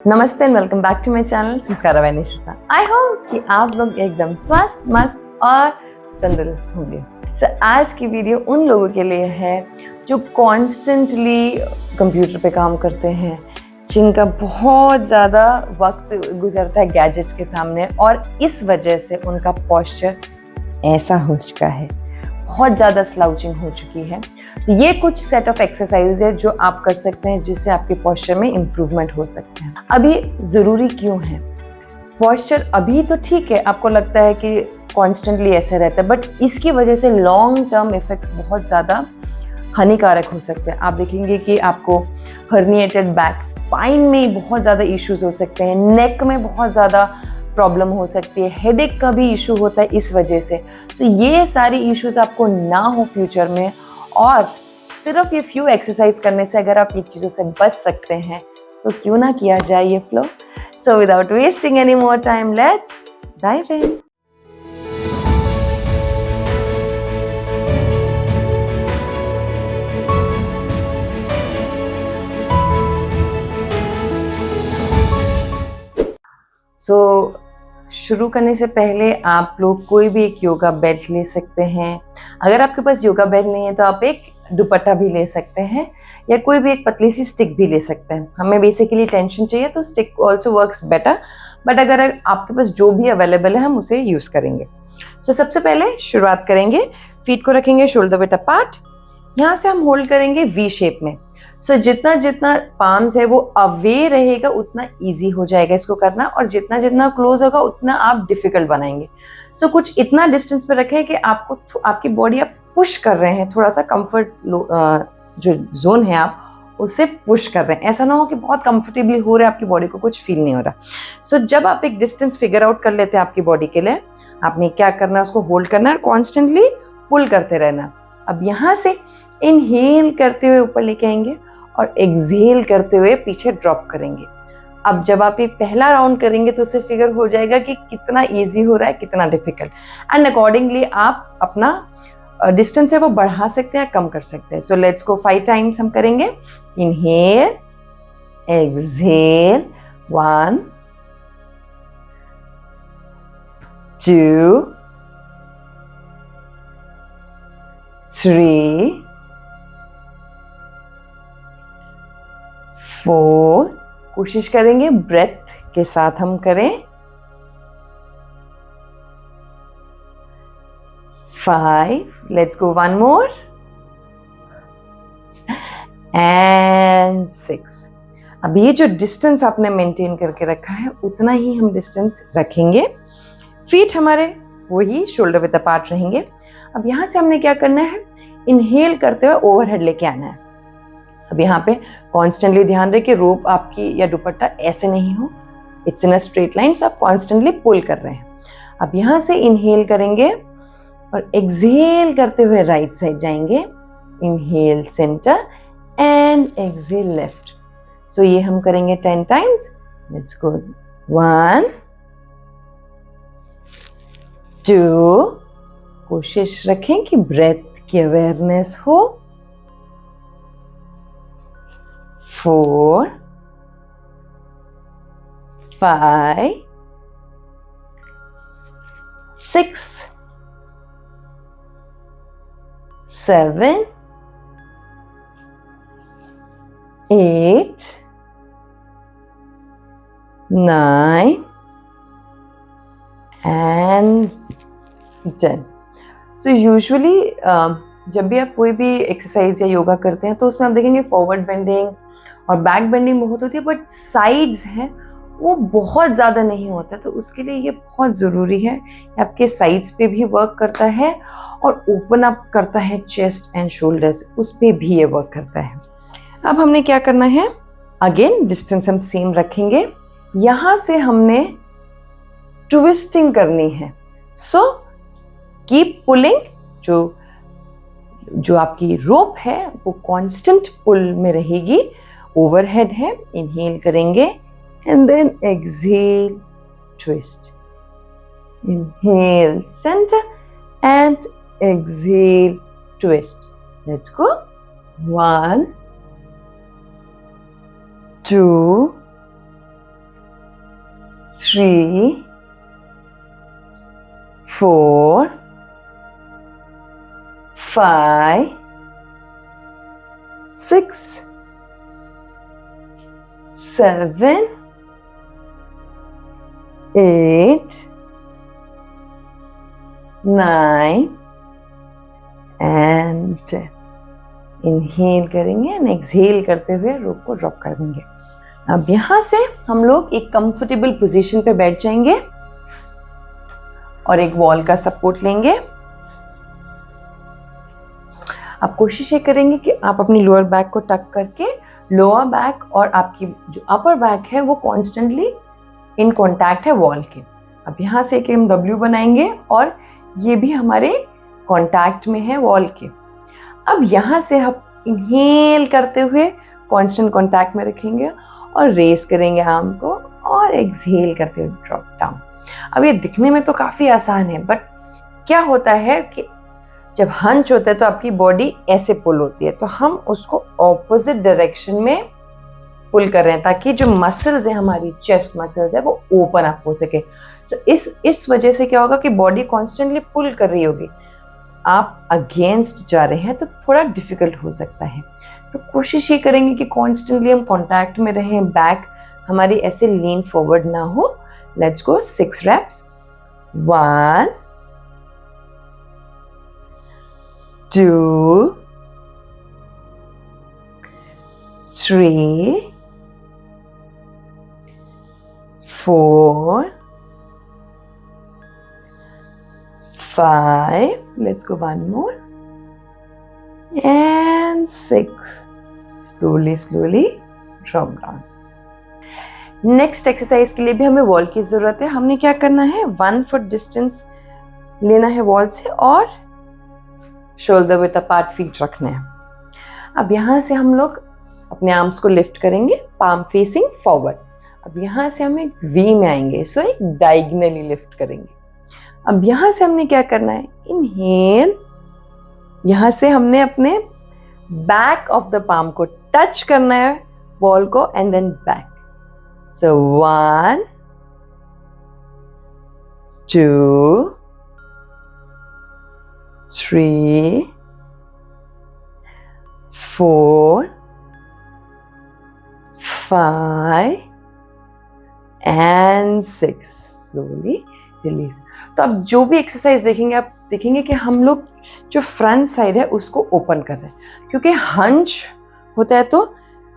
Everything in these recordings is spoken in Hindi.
नमस्ते and welcome back to my channel Sanskara by Nishita. I hope कि आप लोग एकदम स्वस्थ, मस्त और तंदुरुस्त होंगे। आज की वीडियो उन लोगों के लिए है जो कॉन्स्टेंटली कंप्यूटर पे काम करते हैं, जिनका बहुत ज़्यादा वक्त गुजरता है गैजेट्स के सामने और इस वजह से उनका पोस्चर ऐसा हो चुका है, बहुत ज़्यादा स्लाउचिंग हो चुकी है। तो ये कुछ सेट ऑफ एक्सरसाइज है जो आप कर सकते हैं जिससे आपके पोस्चर में इम्प्रूवमेंट हो सकते हैं। अभी ज़रूरी क्यों है पोस्चर? अभी तो ठीक है, आपको लगता है कि कॉन्स्टेंटली ऐसे रहता है, बट इसकी वजह से लॉन्ग टर्म इफेक्ट्स बहुत ज़्यादा हानिकारक हो सकते हैं। आप देखेंगे कि आपको हर्निएटेड बैक, स्पाइन में बहुत ज़्यादा इश्यूज हो सकते हैं, नेक में बहुत ज़्यादा प्रॉब्लम हो सकती है, हेडेक का भी इशू होता है इस वजह से। तो ये सारी इश्यूज आपको ना हो फ्यूचर में, और सिर्फ ये फ्यू एक्सरसाइज करने से अगर आप ये चीज़ों से बच सकते हैं तो क्यों ना किया जाए ये flow. So without wasting any more time, let's dive in. शुरू करने से पहले आप लोग कोई भी एक योगा बेल्ट ले सकते हैं। अगर आपके पास योगा बेल्ट नहीं है तो आप एक दुपट्टा भी ले सकते हैं, या कोई भी एक पतली सी स्टिक भी ले सकते हैं। हमें बेसिकली टेंशन चाहिए तो stick also works better, but अगर आपके पास जो भी अवेलेबल है हम उसे यूज़ करेंगे। सबसे पहले शुरुआत करेंगे, फीट को रखेंगे शोल्डर विड्थ अपार्ट। यहाँ से हम होल्ड करेंगे वी शेप में। जितना जितना पाम्स है वो अवे रहेगा उतना इजी हो जाएगा इसको करना, और जितना जितना क्लोज होगा उतना आप डिफिकल्ट बनाएंगे। कुछ इतना डिस्टेंस पे रखें कि आपको आपकी बॉडी आप पुश कर रहे हैं, थोड़ा सा कंफर्ट जो जोन है आप उससे पुश कर रहे हैं। ऐसा ना हो कि बहुत कंफर्टेबली हो रहा है, आपकी बॉडी को कुछ फील नहीं हो रहा। जब आप एक डिस्टेंस फिगर आउट कर लेते हैं आपकी बॉडी के लिए, आपने क्या करना है, उसको होल्ड करना है, कॉन्स्टेंटली पुल करते रहना। अब यहाँ से इनहेल करते हुए ऊपर लेके आएंगे और एक्सहेल करते हुए पीछे ड्रॉप करेंगे। अब जब आप ये पहला राउंड करेंगे तो उससे फिगर हो जाएगा कि कितना इजी हो रहा है, कितना डिफिकल्ट, एंड अकॉर्डिंगली आप अपना डिस्टेंस है वो बढ़ा सकते हैं, कम कर सकते हैं। लेट्स गो 5 टाइम्स हम करेंगे। इनहेल, एक्सहेल, 1 2 3 4, कोशिश करेंगे ब्रेथ के साथ हम करें, 5, लेट्स गो 1 मोर, एंड 6। अब ये जो डिस्टेंस आपने मेंटेन करके रखा है उतना ही हम डिस्टेंस रखेंगे। फीट हमारे वही शोल्डर विड्थ अपार्ट रहेंगे। अब यहाँ से हमने क्या करना है, इनहेल करते हुए ओवरहेड लेके आना है। अब यहाँ पे कॉन्स्टेंटली ध्यान रहे कि रोप आपकी या दुपट्टा ऐसे नहीं हो, it's in a straight line, so आप कॉन्स्टेंटली पुल कर रहे हैं। अब यहाँ से इनहेल करेंगे और एक्सहेल करते हुए राइट साइड जाएंगे। Inhale centre and exhale left. ये हम करेंगे 10 टाइम्स। लेट्स गो 1 2, कोशिश रखें कि ब्रेथ की अवेयरनेस हो, 4 5 6 7 8 9 and 10। यूजुअली जब भी आप कोई भी एक्सरसाइज या योगा करते हैं तो उसमें आप देखेंगे फॉरवर्ड बेंडिंग और बैक बेंडिंग बहुत होती है, बट साइड्स हैं वो बहुत ज़्यादा नहीं होता। तो उसके लिए ये बहुत ज़रूरी है, आपके साइड्स पे भी वर्क करता है और ओपन अप करता है चेस्ट एंड शोल्डर्स, उस पर भी ये वर्क करता है। अब हमने क्या करना है, अगेन डिस्टेंस हम सेम रखेंगे। यहाँ से हमने ट्विस्टिंग करनी है। Keep pulling. जो आपकी रोप है वो कांस्टेंट पुल में रहेगी, ओवरहेड है। इनहेल करेंगे and then exhale, twist, inhale centre and exhale, twist. Let's go. 1, 2, 3, 4, 5, 6, 7, 8, 9 and 10. Inhale करेंगे एंड एक्सहेल करते हुए रोप को ड्रॉप कर देंगे। अब यहां से हम लोग एक कंफर्टेबल पोजीशन पे बैठ जाएंगे और एक वॉल का सपोर्ट लेंगे। आप कोशिश ये करेंगे कि आप अपनी लोअर बैक को टक करके लोअर बैक और आपकी जो अपर बैक है वो कॉन्स्टेंटली इन कॉन्टैक्ट है वॉल के। अब यहाँ से एक हम डब्ल्यू बनाएंगे और ये भी हमारे कॉन्टैक्ट में है वॉल के। अब यहाँ से हम इनहेल करते हुए कांस्टेंट कॉन्टैक्ट में रखेंगे और रेस करेंगे आर्म को और एक्सहेल करते हुए ड्रॉप डाउन। अब ये दिखने में तो काफ़ी आसान है, बट क्या होता है कि जब हंच होता है तो आपकी बॉडी ऐसे पुल होती है, तो हम उसको ऑपोजिट डायरेक्शन में पुल कर रहे हैं ताकि जो मसल्स है हमारी चेस्ट मसल्स है वो ओपन अप हो सके। तो इस वजह से क्या होगा कि बॉडी कॉन्स्टेंटली पुल कर रही होगी, आप अगेंस्ट जा रहे हैं तो थोड़ा डिफिकल्ट हो सकता है। तो कोशिश ये करेंगे कि कॉन्स्टेंटली हम कॉन्टैक्ट में रहें, बैक हमारी ऐसे लीन फॉरवर्ड ना हो। Let's go 6 reps। 1, 2, 3, 4, 5, let's go one more, and 6. Slowly drop down. Next exercise के लिए भी हमें वॉल की जरूरत है। हमने क्या करना है, 1 फुट डिस्टेंस लेना है वॉल से और शोल्डर विथ अपार्ट फीट रखना है। अब यहाँ से हम लोग अपने आर्म्स को लिफ्ट करेंगे, पाम फेसिंग फॉरवर्ड। अब यहाँ से हम एक वी में आएंगे, सो एक डायगोनली लिफ्ट करेंगे। अब यहाँ से हमने क्या करना है, इनहेल, यहाँ से हमने अपने बैक ऑफ द पाम को टच करना है वॉल को and then back. So 1, 2, 3, 4, 5 and 6. Slowly release. तो अब जो भी एक्सरसाइज देखेंगे आप देखेंगे कि हम लोग जो फ्रंट साइड है उसको ओपन कर रहे हैं, क्योंकि हंच होता है तो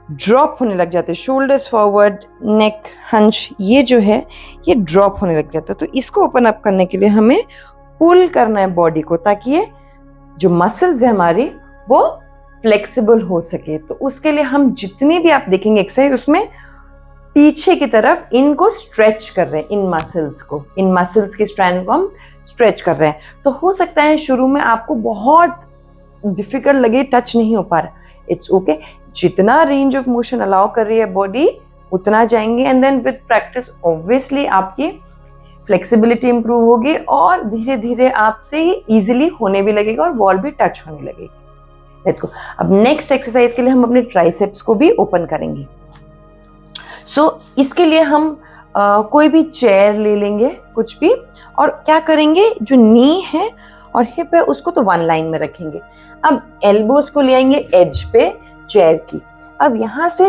ड्रॉप होने लग जाते हैं, शोल्डर्स फॉरवर्ड, नेक, हंच, ये जो है ये ड्रॉप होने लग जाता है। तो इसको ओपन अप करने के लिए हमें पुल करना है बॉडी को, ताकि ये जो मसल्स है हमारी वो फ्लेक्सिबल हो सके। तो उसके लिए हम जितनी भी आप देखेंगे एक्सरसाइज उसमें पीछे की तरफ इनको स्ट्रेच कर रहे हैं, इन मसल्स की स्ट्रेंथ को हम स्ट्रेच कर रहे हैं। तो हो सकता है शुरू में आपको बहुत डिफिकल्ट लगे, टच नहीं हो पा रहा, इट्स ओके। जितना रेंज ऑफ मोशन अलाउ कर रही है बॉडी उतना जाएंगे, and then with practice obviously आपकी फ्लेक्सिबिलिटी इंप्रूव होगी और धीरे धीरे आपसे ये इजीली होने भी लगेगा और वॉल भी टच होने लगेगी। Let's go. अब नेक्स्ट एक्सरसाइज के लिए हम अपने ट्राइसेप्स को भी ओपन करेंगे। सो इसके लिए हम कोई भी चेयर ले लेंगे, कुछ भी, और क्या करेंगे, जो नी है और हिप है उसको तो 1 लाइन में रखेंगे। अब एल्बोज को ले आएंगे एज पे चेयर की। अब यहाँ से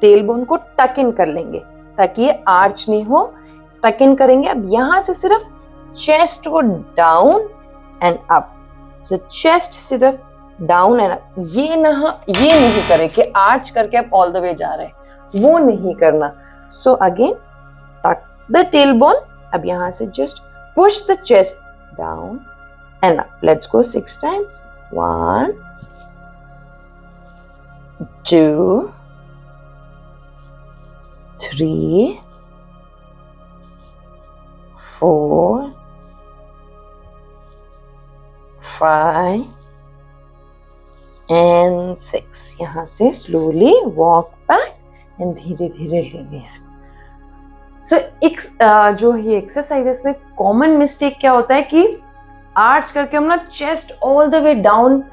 टेल बोन को टक इन कर लेंगे ताकि ये आर्च नहीं हो, टक इन करेंगे। अब यहाँ से सिर्फ चेस्ट को down and up, so chest सिर्फ डाउन एंड अप। ये नहीं करे कि आर्च करके आप ऑल द वे जा रहे हैं, वो नहीं करना। सो अगेन टक द टेल बोन। अब यहाँ से just push the chest down and up. Let's go 6 times। 1, 2, 3, 4, 5 and 6। यहाँ से स्लोली वॉक बैक एंड धीरे धीरे रिलीज। सो जो ये एक्सरसाइज है इसमें कॉमन मिस्टेक क्या होता है कि आर्च करके हम ना chest all the way down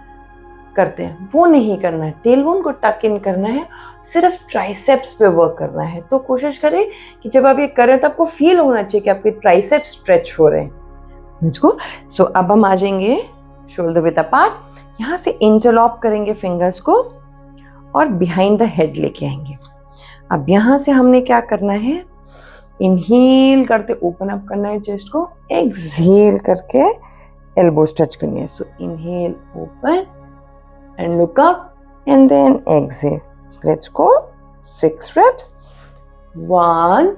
करते हैं वो नहीं करना है, टेल बोन को टक इन करना है, सिर्फ ट्राइसेप्स पे वर्क करना है। तो कोशिश करें कि जब आप ये करें तो आपको फील होना चाहिए कि आपके ट्राइसेप्स स्ट्रेच हो रहे हैं। Let's go. सो अब हम आ जाएंगे शोल्डर विद अपार्ट, यहाँ से इंटरलॉक करेंगे फिंगर्स को और बिहाइंड द हेड लेके आएंगे। अब यहाँ से हमने क्या करना है, इनहेल करते ओपन अप करना है चेस्ट को, एक्सहेल करके एल्बोज टच करनी है। So inhale open and look up and then exhale. Let's go 6 reps। 1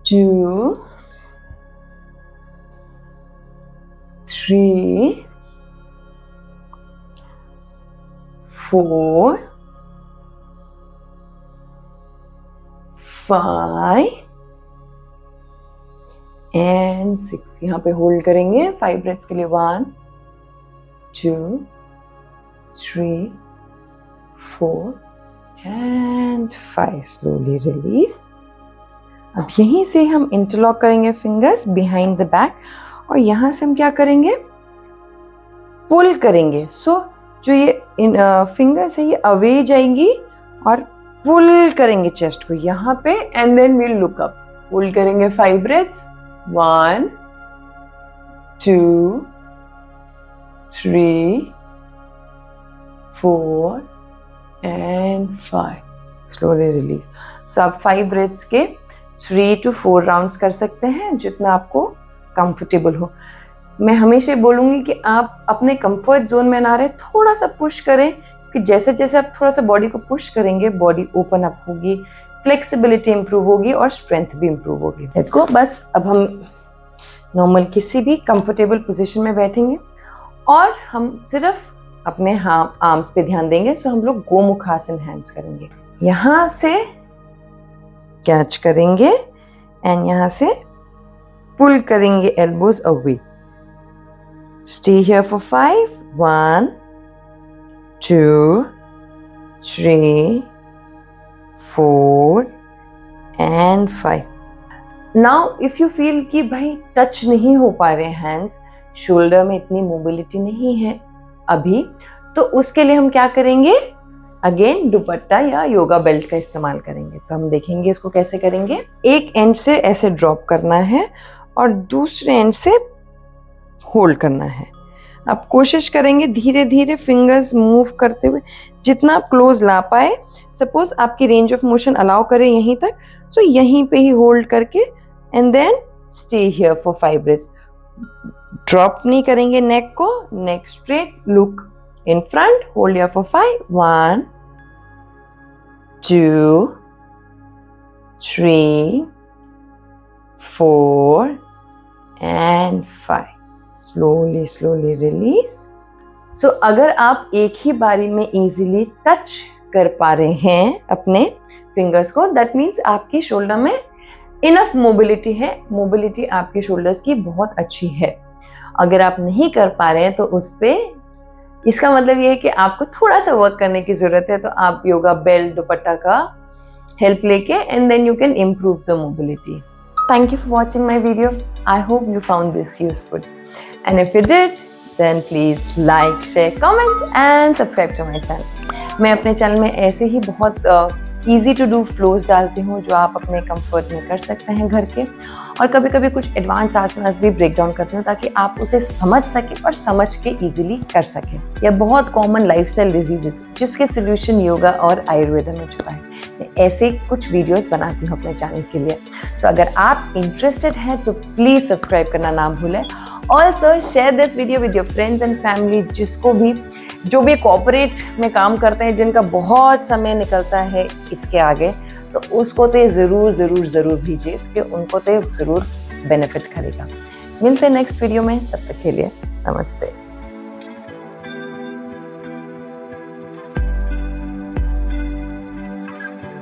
2 3 4 5 and 6। यहाँ पे होल्ड करेंगे 5 ब्रेथ्स के लिए। 1 2 3 4 एंड 5। Slowly release. अब यहीं से हम इंटरलॉक करेंगे फिंगर्स बिहाइंड द बैक और यहाँ से हम क्या करेंगे, पुल करेंगे। सो जो ये फिंगर्स है ये अवे जाएंगी और पुल करेंगे चेस्ट को यहाँ पे and then we'll look up. Pull करेंगे 5 breaths. 1 2 3 4 and 5। Slowly release. So आप 5 ब्रेथ्स के 3 to 4 राउंड्स कर सकते हैं, जितना आपको कंफर्टेबल हो। मैं हमेशा बोलूँगी कि आप अपने कंफर्ट जोन में ना रहे, थोड़ा सा पुश करें, कि जैसे जैसे आप थोड़ा सा बॉडी को पुश करेंगे बॉडी ओपन अप होगी, फ्लेक्सिबिलिटी इंप्रूव होगी और स्ट्रेंथ भी इंप्रूव होगी। Let's go. बस अब हम नॉर्मल किसी भी कंफर्टेबल पोजीशन में बैठेंगे और हम सिर्फ अपने आर्म्स पे ध्यान देंगे। सो हम लोग गोमुखासन हैंड्स करेंगे, यहाँ से कैच करेंगे एंड यहाँ से पुल करेंगे elbows away. Stay here for 5 1 2 3 4 and 5। Now if you feel कि भाई टच नहीं हो पा रहे हैंड्स, शोल्डर में इतनी मोबिलिटी नहीं है अभी, तो उसके लिए हम क्या करेंगे, अगेन दुपट्टा या योगा बेल्ट का इस्तेमाल करेंगे। तो हम देखेंगे इसको कैसे करेंगे। एक एंड से ऐसे ड्रॉप करना है और दूसरे एंड से होल्ड करना है। अब कोशिश करेंगे धीरे धीरे फिंगर्स मूव करते हुए जितना आप क्लोज ला पाए। सपोज आपकी रेंज ऑफ मोशन अलाउ करे यहीं तक, सो यहीं पे ही होल्ड करके and then stay here for 5 breaths. Drop नहीं करेंगे नेक को, neck straight, look in front, hold here for 5 1 2 3 4 and 5। Slowly slowly release. So अगर आप एक ही बारी में इजीली टच कर पा रहे हैं अपने फिंगर्स को, दैट मीन्स आपके शोल्डर में इनफ मोबिलिटी है, मोबिलिटी आपके शोल्डर्स की बहुत अच्छी है। अगर आप नहीं कर पा रहे हैं तो उस पे इसका मतलब ये है कि आपको थोड़ा सा वर्क करने की जरूरत है। तो आप योगा बेल्ट दुपट्टा का हेल्प लेके and then you can improve the mobility. Thank you for watching my video. I hope you found this useful. And if you did, then please like, share, comment and subscribe to my channel. मैं अपने चैनल में ऐसे ही बहुत easy to do flows डालती हूँ जो आप अपने comfort में कर सकते हैं घर के, और कभी कभी कुछ एडवांस आसनास भी ब्रेक डाउन करती हूँ ताकि आप उसे समझ सकें और समझ के इजीली कर सकें। यह बहुत कॉमन लाइफस्टाइल डिजीजेस जिसके सोल्यूशन योगा और आयुर्वेदा में छुपा है। मैं ऐसे कुछ वीडियोस बनाती हूँ अपने चैनल के लिए। सो अगर आप इंटरेस्टेड हैं तो प्लीज सब्सक्राइब करना ना भूलें। Also share this video with your friends and family, जिसको भी जो भी कॉर्पोरेट में काम करते हैं, जिनका बहुत समय निकलता है इसके आगे, तो उसको तो ज़रूर ज़रूर ज़रूर भेजिए क्योंकि उनको तो ज़रूर बेनिफिट करेगा। मिलते हैं नेक्स्ट वीडियो में, तब तक के लिए नमस्ते।